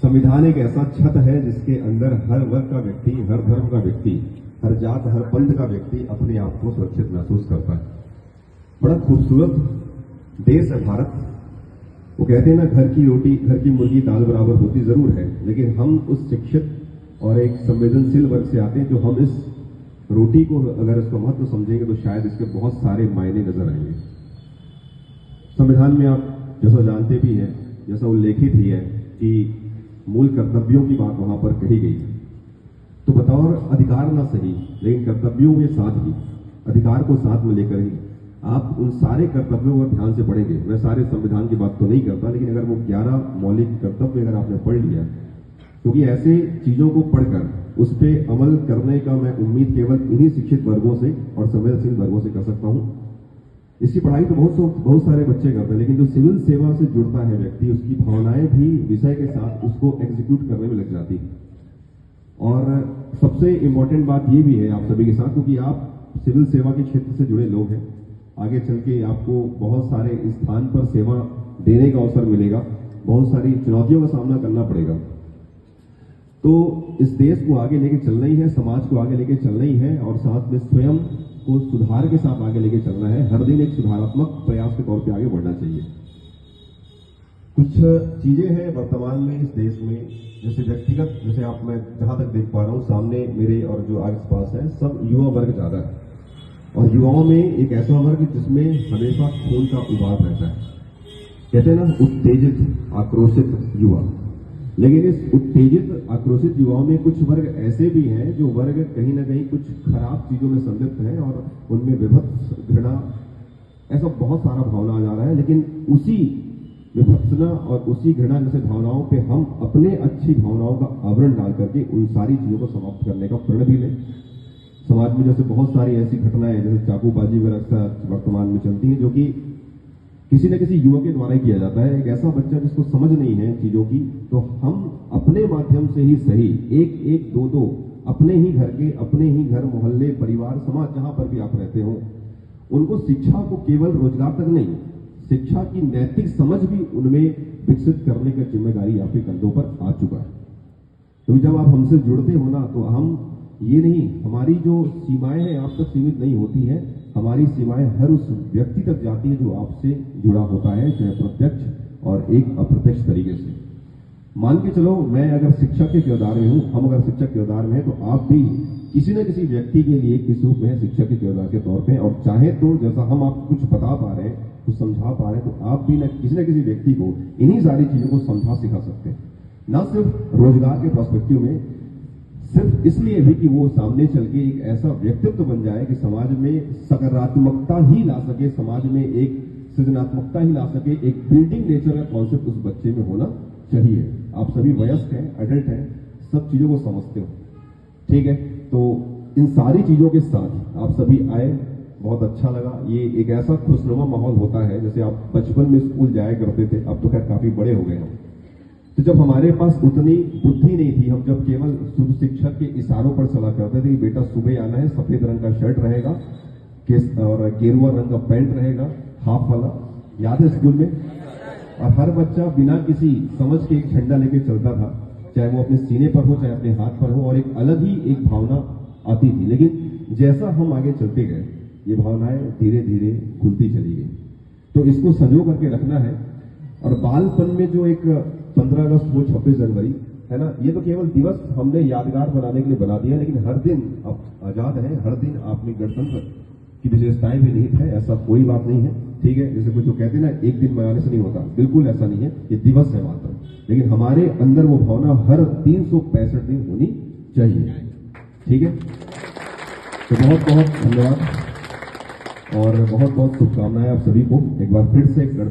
संविधान एक ऐसा छत है जिसके अंदर हर वर्ग का व्यक्ति, हर धर्म का व्यक्ति, हर जात, हर पंथ का व्यक्ति अपने आप को सुरक्षित महसूस करता है। बड़ा खूबसूरत देश है भारत। वो कहते हैं ना, घर की रोटी, घर की मुर्गी दाल बराबर होती जरूर है, लेकिन हम उस शिक्षित और एक संवेदनशील वर्ग से आते हैं जो हम इस रोटी को अगर इसका महत्व समझेंगे तो शायद इसके बहुत सारे मायने नजर आएंगे। संविधान में आप जैसा जानते भी हैं, जैसा उल्लेखित ही है कि मूल कर्तव्यों की बात वहां पर कही गई है। तो बतौर अधिकार ना सही, लेकिन कर्तव्यों के साथ ही, अधिकार को साथ में लेकर ही आप उन सारे कर्तव्यों को ध्यान से पढ़ेंगे। मैं सारे संविधान की बात तो नहीं करता, लेकिन अगर वो 11 मौलिक कर्तव्य अगर आपने पढ़ लिया, क्योंकि ऐसे चीजों को पढ़कर उस पर अमल करने का मैं उम्मीद केवल इन्हीं शिक्षित वर्गों से और संवेदनशील वर्गों से कर सकता हूं। इसकी पढ़ाई तो बहुत सारे बच्चे करते हैं, लेकिन जो सिविल सेवा से जुड़ता है व्यक्ति, उसकी भावनाएं भी विषय के साथ उसको एग्जीक्यूट करने में लग जाती है। और सबसे इंपॉर्टेंट बात ये भी है आप सभी के साथ, क्योंकि आप सिविल सेवा के क्षेत्र से जुड़े लोग हैं, आगे चल के आपको बहुत सारे स्थान पर सेवा देने का अवसर मिलेगा, बहुत सारी चुनौतियों का सामना करना पड़ेगा। तो इस देश को आगे लेके चलना ही है, समाज को आगे लेके चलना ही है, और साथ में स्वयं को सुधार के साथ आगे लेके चलना है। हर दिन एक सुधारात्मक प्रयास के तौर पे आगे बढ़ना चाहिए। कुछ चीजें हैं वर्तमान में इस देश में, जैसे व्यक्तिगत, जैसे आप, मैं जहां तक देख पा रहा हूं सामने मेरे और जो आस पास है, सब युवा वर्ग ज्यादा है, और युवाओं में एक ऐसा वर्ग जिसमें हमेशा खून का उबाल रहता है। कहते हैं ना, उत्तेजित आक्रोशित युवा। लेकिन इस उत्तेजित आक्रोशित युवाओं में कुछ वर्ग ऐसे भी हैं जो वर्ग कहीं ना कहीं कुछ खराब चीजों में संलिप्त हैं, और उनमें विभत्स, घृणा, ऐसा बहुत सारा भावना आ जा रहा है। लेकिन उसी विभत्सना और उसी घृणा जैसे भावनाओं पे हम अपने अच्छी भावनाओं का आवरण डाल करके उन सारी चीजों को समाप्त करने का प्रण भी लें। समाज में जैसे बहुत सारी ऐसी घटनाएं, जैसे चाकूबाजी वगैरह अक्सर वर्तमान में चलती हैं, जो कि किसी न किसी युवक के द्वारा किया जाता है। एक ऐसा बच्चा जिसको समझ नहीं है चीजों की, तो हम अपने माध्यम से ही सही, एक एक दो दो अपने ही घर के, अपने ही घर, मोहल्ले, परिवार, समाज, जहां पर भी आप रहते हो, उनको शिक्षा को केवल रोजगार तक नहीं, शिक्षा की नैतिक समझ भी उनमें विकसित करने की जिम्मेदारी आपके कंधों पर आ चुका है। क्योंकि जब आप हमसे जुड़ते हो ना, तो हम ये नहीं, हमारी जो सीमाएं हैं आप तक सीमित नहीं होती है, हमारी सीमाएं हर उस व्यक्ति तक जाती है जो आपसे जुड़ा होता है, चाहे प्रत्यक्ष और एक अप्रत्यक्ष तरीके से। मान के चलो, मैं अगर शिक्षक के किरदार में हूं, हम अगर शिक्षक के किरदार में हैं, तो आप भी किसी न किसी व्यक्ति के लिए किस रूप में शिक्षक के किरदार के तौर पे, और चाहे तो जैसा हम आपको कुछ बता पा रहे हैं, कुछ समझा पा रहे हैं, तो आप भी किसी न किसी व्यक्ति को इन्हीं सारी चीजों को समझा सिखा सकते हैं। न सिर्फ रोजगार के पर्सपेक्टिव में, सिर्फ इसलिए भी कि वो सामने चल के एक ऐसा व्यक्तित्व बन जाए कि समाज में सकारात्मकता ही ला सके, समाज में एक सृजनात्मकता ही ला सके, एक बिल्डिंग नेचर का कॉन्सेप्ट उस बच्चे में होना चाहिए। आप सभी वयस्क हैं, एडल्ट हैं, सब चीजों को समझते हो, ठीक है। तो इन सारी चीजों के साथ आप सभी आए, बहुत अच्छा लगा। ये एक ऐसा खुशनुमा माहौल होता है जैसे आप बचपन में स्कूल जाया करते थे, अब तो खैर काफी बड़े हो गए हम। तो जब हमारे पास उतनी बुद्धि नहीं थी, हम जब केवल शुद्ध शिक्षक के इशारों पर चला करते थे कि बेटा सुबह आना है, सफेद रंग का शर्ट रहेगा और गेरुआ रंग का पैंट रहेगा, हाफ वाला, याद है स्कूल में? और हर बच्चा बिना किसी समझ के एक झंडा लेके चलता था, चाहे वो अपने सीने पर हो, चाहे अपने हाथ पर हो, और एक अलग ही एक भावना आती थी। लेकिन जैसा हम आगे चलते गए, ये भावनाएं धीरे धीरे खुलती चली गई। तो इसको संजो करके रखना है। और बालपन में जो एक 15 अगस्त हो, 26 जनवरी है ना, ये तो केवल दिवस हमने यादगार बनाने के लिए बना दिया, लेकिन हर दिन आप आजाद हैं, हर दिन आपने गणतंत्र की विशेषताएं भी निहित है, ऐसा कोई बात नहीं है, ठीक है। जैसे कुछ जो कहते हैं ना, एक दिन मनाने से नहीं होता, बिल्कुल ऐसा नहीं है, ये दिवस है मात्र। लेकिन हमारे अंदर वो भावना हर 365 दिन होनी चाहिए, ठीक है। तो बहुत बहुत धन्यवाद और बहुत बहुत शुभकामनाएं आप सभी को एक बार फिर से।